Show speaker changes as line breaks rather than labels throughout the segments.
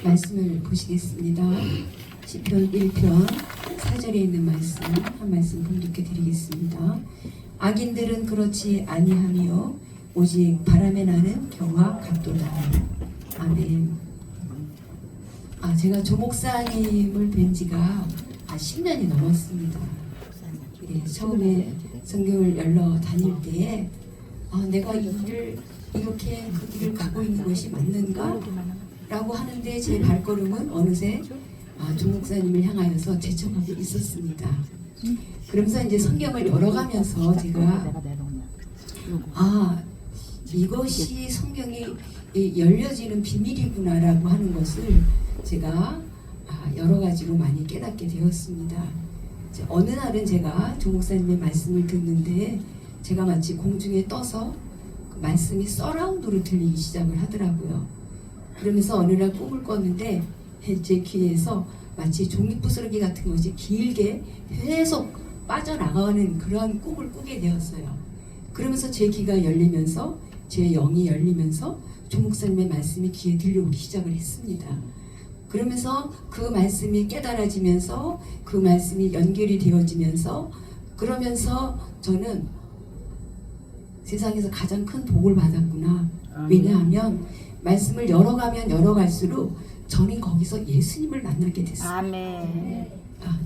말씀을 보시겠습니다. 시편 1편 4절에 있는 말씀 한 말씀 봉독해 드리겠습니다. 악인들은 그렇지 아니하며 오직 바람에 나는 겨와 같도다. 아멘. 제가 조 목사님을 뵌 지가 10년이 넘었습니다. 처음에 성경을 열러 다닐 때에 내가 이 길을 이렇게 그 길을 가고 있는 것이 맞는가? 라고 하는데 제 발걸음은 어느새 조 목사님을 향하여서 제쳐가고 있었습니다. 그러면서 이제 성경을 열어가면서 제가 이것이 성경이 열려지는 비밀이구나라고 하는 것을 제가 여러 가지로 많이 깨닫게 되었습니다. 어느 날은 제가 조 목사님의 말씀을 듣는데 제가 마치 공중에 떠서 그 말씀이 서라운드로 들리기 시작을 하더라고요. 그러면서 어느 날 꿈을 꿨는데 제 귀에서 마치 종이부스러기 같은 것이 길게 계속 빠져나가는 그런 꿈을 꾸게 되었어요. 그러면서 제 귀가 열리면서 제 영이 열리면서 조 목사님의 말씀이 귀에 들려오기 시작을 했습니다. 그러면서 그 말씀이 깨달아지면서 그 말씀이 연결이 되어지면서 그러면서 저는 세상에서 가장 큰 복을 받았구나. 왜냐하면 말씀을 열어가면 열어갈수록 저는 거기서 예수님을 만나게 됐어요.
아멘.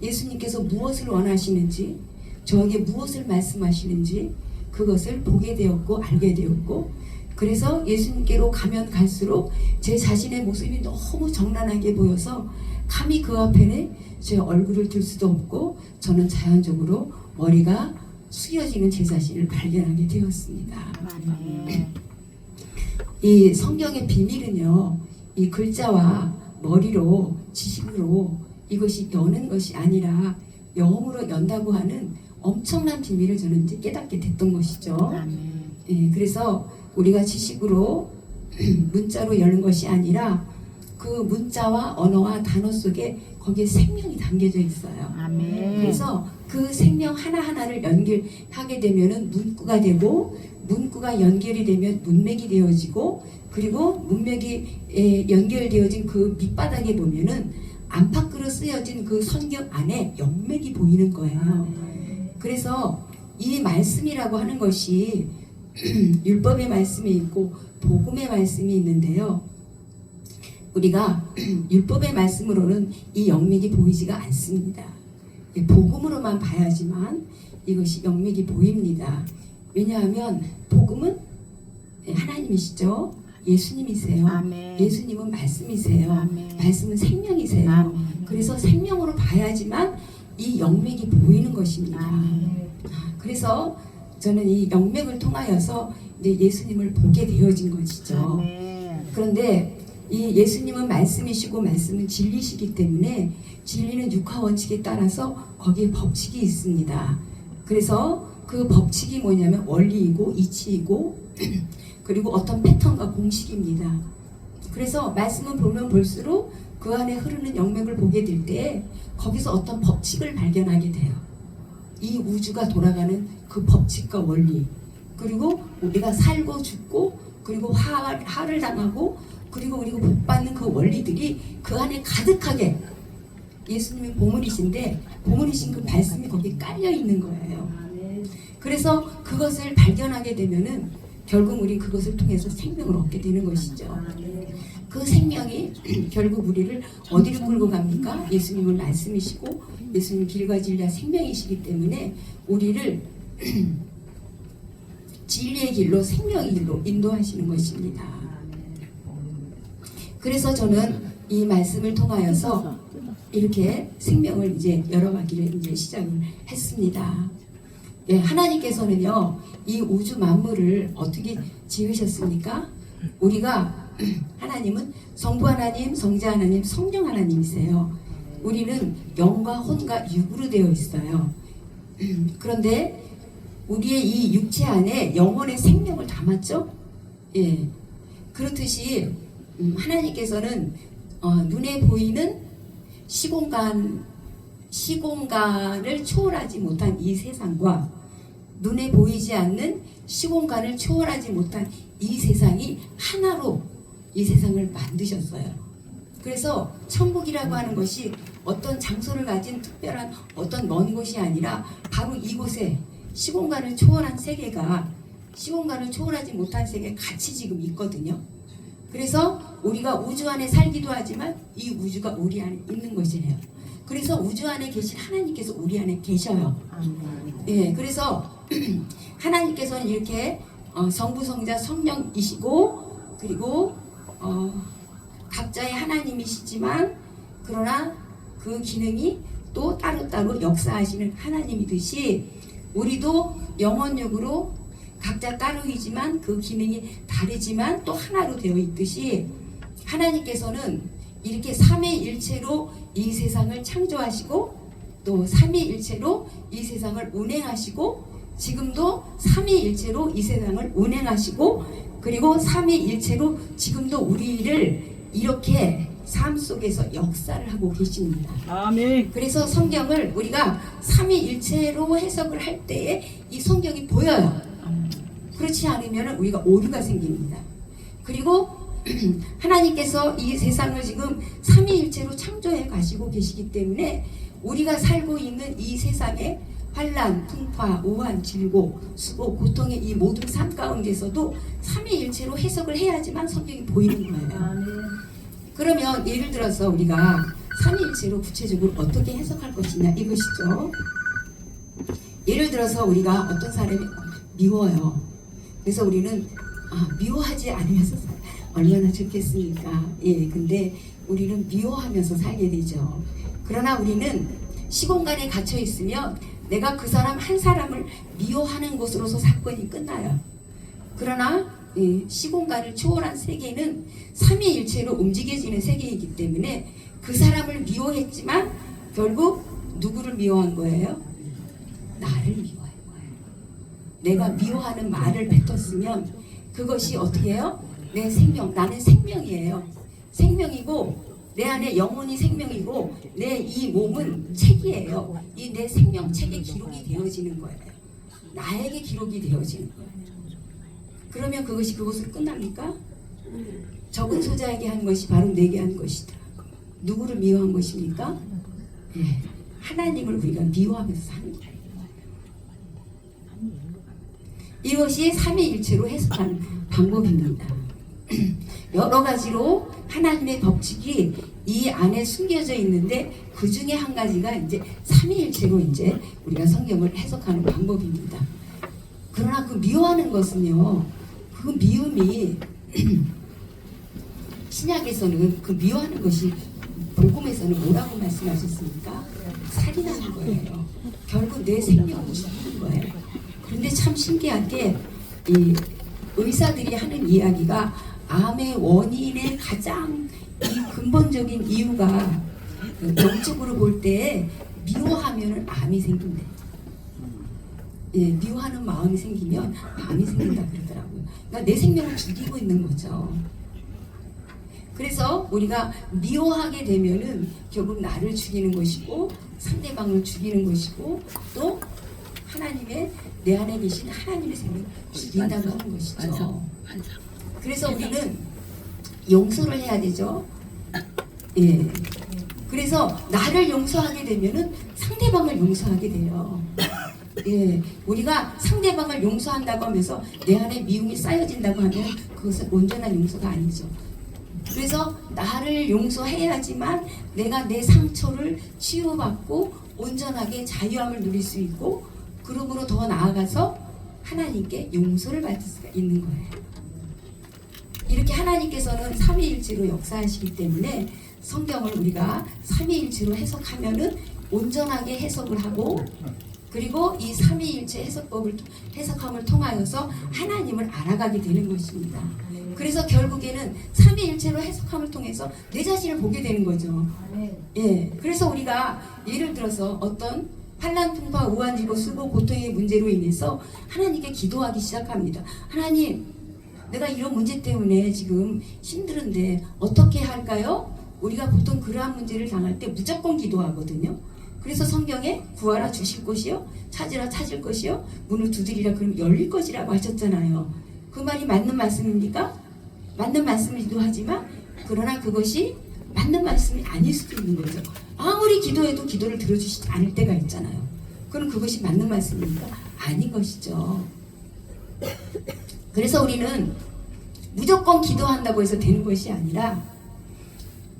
예수님께서 무엇을 원하시는지, 저에게 무엇을 말씀하시는지 그것을 보게 되었고 알게 되었고, 그래서 예수님께로 가면 갈수록 제 자신의 모습이 너무 정란하게 보여서 감히 그 앞에는 제 얼굴을 들 수도 없고 저는 자연적으로 머리가 숙여지는 제 자신을 발견하게 되었습니다.
아멘.
이 성경의 비밀은요, 이 글자와 머리로 지식으로 이것이 여는 것이 아니라 영으로 연다고 하는 엄청난 비밀을 저는 이제 깨닫게 됐던 것이죠.
아멘.
그래서 우리가 지식으로 문자로 여는 것이 아니라 그 문자와 언어와 단어 속에 거기에 생명이 담겨져 있어요.
아멘.
그래서 그 생명 하나하나를 연결하게 되면은 문구가 되고, 문구가 연결이 되면 문맥이 되어지고, 그리고 문맥이 연결되어진 그 밑바닥에 보면은 안팎으로 쓰여진 그 성경 안에 영맥이 보이는 거예요. 그래서 이 말씀이라고 하는 것이 율법의 말씀이 있고 복음의 말씀이 있는데요. 우리가 율법의 말씀으로는 이 영맥이 보이지가 않습니다. 복음으로만 봐야지만 이것이 영맥이 보입니다. 왜냐하면 복음은 하나님이시죠. 예수님이세요.
아멘.
예수님은 말씀이세요.
아멘.
말씀은 생명이세요.
아멘.
그래서 생명으로 봐야지만 이 영맥이 보이는 것입니다.
아멘.
그래서 저는 이 영맥을 통하여서 이제 예수님을 보게 되어진 것이죠.
아멘.
그런데 이 예수님은 말씀이시고 말씀은 진리시기 때문에 진리는 육화 원칙에 따라서 거기에 법칙이 있습니다. 그래서 그 법칙이 뭐냐면 원리이고 이치이고 그리고 어떤 패턴과 공식입니다. 그래서 말씀을 보면 볼수록 그 안에 흐르는 영맥을 보게 될 때 거기서 어떤 법칙을 발견하게 돼요. 이 우주가 돌아가는 그 법칙과 원리, 그리고 우리가 살고 죽고 그리고 화를 당하고 그리고 복 받는 그 원리들이 그 안에 가득하게, 예수님이 보물이신데 보물이신 그 말씀이 거기에 깔려 있는 거예요. 그래서 그것을 발견하게 되면은 결국 우리 그것을 통해서 생명을 얻게 되는 것이죠. 그 생명이 결국 우리를 어디로 끌고 갑니까? 예수님은 말씀이시고 예수님 길과 진리와 생명이시기 때문에 우리를 진리의 길로 생명의 길로 인도하시는 것입니다. 그래서 저는 이 말씀을 통하여서 이렇게 생명을 이제 열어가기를 이제 시작을 했습니다. 하나님께서는요, 이 우주 만물을 어떻게 지으셨습니까? 우리가 하나님은 성부 하나님, 성자 하나님, 성령 하나님이세요. 우리는 영과 혼과 육으로 되어 있어요. 그런데 우리의 이 육체 안에 영혼의 생명을 담았죠? 그렇듯이 하나님께서는 눈에 보이는 시공간을 초월하지 못한 이 세상과 눈에 보이지 않는 시공간을 초월하지 못한 이 세상이 하나로 이 세상을 만드셨어요. 그래서 천국이라고 하는 것이 어떤 장소를 가진 특별한 어떤 먼 곳이 아니라 바로 이곳에 시공간을 초월한 세계가 시공간을 초월하지 못한 세계에 같이 지금 있거든요. 그래서 우리가 우주 안에 살기도 하지만 이 우주가 우리 안에 있는 것이에요. 그래서 우주 안에 계신 하나님께서 우리 안에 계셔요. 예, 그래서 하나님께서는 이렇게 성부, 성자, 성령이시고 그리고 각자의 하나님이시지만 그러나 그 기능이 또 따로따로 역사하시는 하나님이듯이 우리도 영혼력으로 각자 따로이지만 그 기능이 다르지만 또 하나로 되어 있듯이 하나님께서는 이렇게 삼위일체로 이 세상을 창조하시고 또 삼위일체로 이 세상을 운행하시고 지금도 삼위일체로 이 세상을 운행하시고 그리고 삼위일체로 지금도 우리를 이렇게 삶 속에서 역사를 하고 계십니다.
아멘.
그래서 성경을 우리가 삼위일체로 해석을 할 때에 이 성경이 보여요. 그렇지 않으면 우리가 오류가 생깁니다. 그리고 하나님께서 이 세상을 지금 삼위일체로 창조해 가시고 계시기 때문에 우리가 살고 있는 이 세상에 환난, 풍파, 오한, 질고, 수고, 고통의 이 모든 삶 가운데서도 삼위일체로 해석을 해야지만 성경이 보이는 거예요. 그러면 예를 들어서 우리가 삼위일체로 구체적으로 어떻게 해석할 것이냐 이것이죠. 예를 들어서 우리가 어떤 사람이 미워요. 그래서 우리는 미워하지 않으면서 얼마나 좋겠습니까? 예, 근데 우리는 미워하면서 살게 되죠. 그러나 우리는 시공간에 갇혀 있으면 내가 그 사람 한 사람을 미워하는 것으로서 사건이 끝나요. 그러나 시공간을 초월한 세계는 삼위일체로 움직여지는 세계이기 때문에 그 사람을 미워했지만 결국 누구를 미워한 거예요? 나를 미워한 거예요. 내가 미워하는 말을 뱉었으면 그것이 어떻게 해요? 내 생명, 나는 생명이에요. 생명이고 내 안에 영혼이 생명이고 내 이 몸은 책이에요. 이 내 생명 책에 기록이 되어지는 거예요. 나에게 기록이 되어지는 거예요. 그러면 그것이 그것으로 끝납니까? 적은 소자에게 한 것이 바로 내게 한 것이다. 누구를 미워한 것입니까? 네, 하나님을 우리가 미워하면서 사는 거예요. 이것이 삼위일체로 해석하는 방법입니다. 여러 가지로 하나님의 법칙이 이 안에 숨겨져 있는데 그 중에 한 가지가 이제 삼위일체로 이제 우리가 성경을 해석하는 방법입니다. 그러나 그 미워하는 것은요, 그 미움이 신약에서는 그 미워하는 것이 복음에서는 뭐라고 말씀하셨습니까? 살인하는 거예요. 결국 내 생명을 죽이는 거예요. 그런데 참 신기하게 이 의사들이 하는 이야기가 암의 원인의 가장 이 근본적인 이유가 영적으로 볼 때 미워하면은 암이 생긴대. 예, 미워하는 마음이 생기면 암이 생긴다 그러더라고요. 그러니까 내 생명을 죽이고 있는 거죠. 그래서 우리가 미워하게 되면은 결국 나를 죽이는 것이고 상대방을 죽이는 것이고 또 하나님의 내 안에 계신 하나님의 생명을 죽인다고 하는 것이죠. 그래서 우리는 용서를 해야 되죠. 예. 그래서 나를 용서하게 되면은 상대방을 용서하게 돼요. 예. 우리가 상대방을 용서한다고 하면서 내 안에 미움이 쌓여진다고 하면 그것은 온전한 용서가 아니죠. 그래서 나를 용서해야지만 내가 내 상처를 치유받고 온전하게 자유함을 누릴 수 있고 그러므로 더 나아가서 하나님께 용서를 받을 수가 있는 거예요. 이렇게 하나님께서는 삼위일체로 역사하시기 때문에 성경을 우리가 삼위일체로 해석하면은 온전하게 해석을 하고 그리고 이 삼위일체 해석함을 통하여서 하나님을 알아가게 되는 것입니다. 그래서 결국에는 삼위일체로 해석함을 통해서 내 자신을 보게 되는 거죠. 예, 그래서 우리가 예를 들어서 어떤 환난, 풍파, 우한, 질고, 수고, 고통의 문제로 인해서 하나님께 기도하기 시작합니다. 하나님, 내가 이런 문제 때문에 지금 힘들은데 어떻게 할까요? 우리가 보통 그러한 문제를 당할 때 무조건 기도하거든요. 그래서 성경에 구하라 주실 것이요, 찾으라 찾을 것이요, 문을 두드리라 그러면 열릴 것이라고 하셨잖아요. 그 말이 맞는 말씀입니까? 맞는 말씀이기도 하지만 그러나 그것이 맞는 말씀이 아닐 수도 있는 거죠. 아무리 기도해도 기도를 들어주시지 않을 때가 있잖아요. 그럼 그것이 맞는 말씀입니까? 아닌 것이죠. 그래서 우리는 무조건 기도한다고 해서 되는 것이 아니라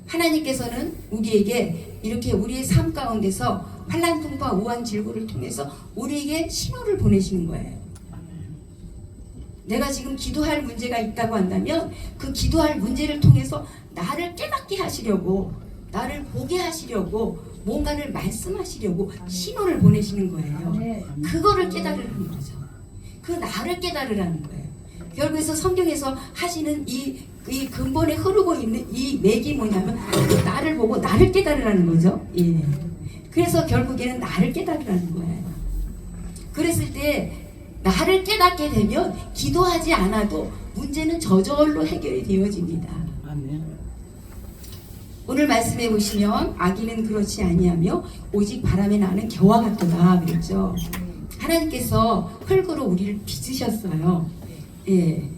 하나님께서는 우리에게 이렇게 우리의 삶 가운데서 환난통과 우환질고를 통해서 우리에게 신호를 보내시는 거예요. 내가 지금 기도할 문제가 있다고 한다면 그 기도할 문제를 통해서 나를 깨닫게 하시려고, 나를 보게 하시려고, 뭔가를 말씀하시려고 신호를 보내시는 거예요. 그거를 깨달으라는 거죠. 그 나를 깨달으라는 거예요. 결국에서 성경에서 하시는 이 근본에 흐르고 있는 이 맥이 뭐냐면 나를 보고 나를 깨달으라는 거죠. 예. 그래서 결국에는 나를 깨달으라는 거예요. 그랬을 때 나를 깨닫게 되면 기도하지 않아도 문제는 저절로 해결이 되어집니다.
아멘.
오늘 말씀해 보시면 악인은 그렇지 아니하며 오직 바람에 나는 겨와 같도다 그랬죠. 하나님께서 흙으로 우리를 빚으셨어요. 예,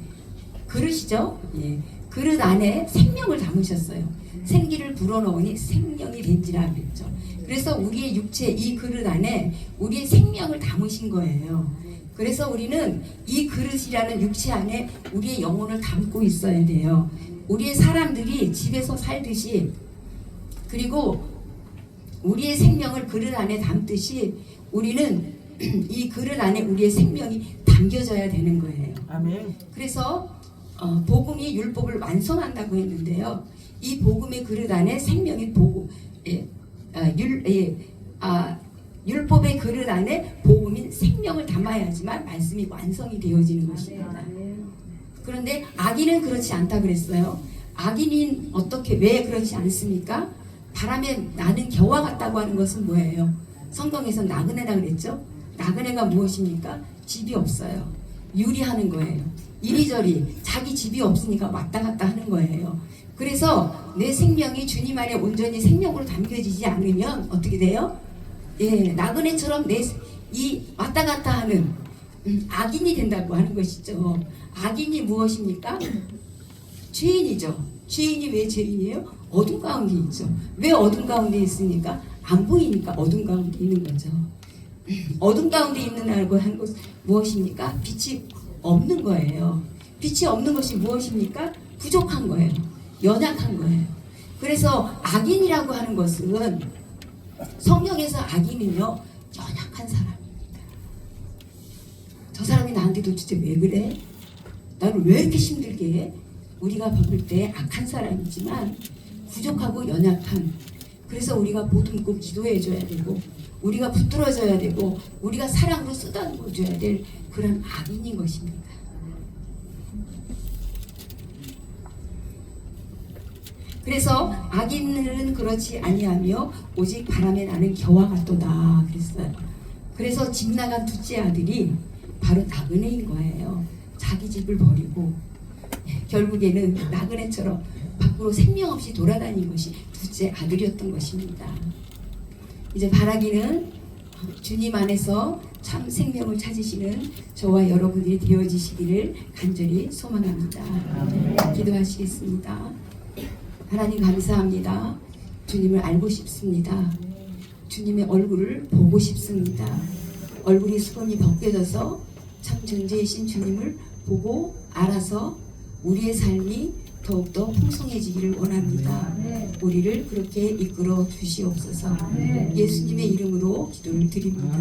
그릇이죠. 예, 그릇 안에 생명을 담으셨어요. 생기를 불어넣으니 생명이 된지라 그랬죠. 그래서 우리의 육체 이 그릇 안에 우리의 생명을 담으신 거예요. 그래서 우리는 이 그릇이라는 육체 안에 우리의 영혼을 담고 있어야 돼요. 우리의 사람들이 집에서 살듯이, 그리고 우리의 생명을 그릇 안에 담듯이 우리는 이 그릇 안에 우리의 생명이 담겨져야 되는 거예요.
아멘.
그래서 복음이 율법을 완성한다고 했는데요. 이 복음의 그릇 안에 생명이 복음, 율법의 그릇 안에 복음인 생명을 담아야지만 말씀이 완성이 되어지는 것입니다. 그런데 악인은 그렇지 않다 그랬어요. 악인인 어떻게 왜 그렇지 않습니까? 바람에 나는 겨와 같다고 하는 것은 뭐예요? 성경에서 나그네라 그랬죠? 나그네가 무엇입니까? 집이 없어요. 유리하는 거예요. 이리저리 자기 집이 없으니까 왔다 갔다 하는 거예요. 그래서 내 생명이 주님 안에 온전히 생명으로 담겨지지 않으면 어떻게 돼요? 예, 나그네처럼 이 왔다 갔다 하는 악인이 된다고 하는 것이죠. 악인이 무엇입니까? 죄인이죠. 죄인이 왜 죄인이에요? 어둠 가운데 있죠. 왜 어둠 가운데 있습니까? 안 보이니까 어둠 가운데 있는 거죠. 어둠 가운데 있는다고 하는 것은 무엇입니까? 빛이 없는 거예요. 빛이 없는 것이 무엇입니까? 부족한 거예요. 연약한 거예요. 그래서 악인이라고 하는 것은 성경에서 악인은요, 연약한 사람입니다. 저 사람이 나한테 도대체 왜 그래? 나를 왜 이렇게 힘들게 해? 우리가 볼 때 악한 사람이지만 부족하고 연약한, 그래서 우리가 보듬고 기도해 줘야 되고 우리가 붙들어줘야 되고 우리가 사랑으로 쓰다듬어 줘야 될 그런 악인인 것입니다. 그래서 악인은 그렇지 아니하며 오직 바람에 나는 겨와 같도다 그랬어요. 그래서 집 나간 둘째 아들이 바로 나그네인 거예요. 자기 집을 버리고 결국에는 나그네처럼 밖으로 생명 없이 돌아다닌 것이 둘째 아들이었던 것입니다. 이제 바라기는 주님 안에서 참 생명을 찾으시는 저와 여러분들이 되어지시기를 간절히 소망합니다. 기도하시겠습니다. 하나님 감사합니다. 주님을 알고 싶습니다. 주님의 얼굴을 보고 싶습니다. 얼굴이 수건이 벗겨져서 참 존재이신 주님을 보고 알아서 우리의 삶이 더욱더 풍성해지기를 원합니다. 우리를 그렇게 이끌어 주시옵소서. 예수님의 이름으로 기도를 드립니다.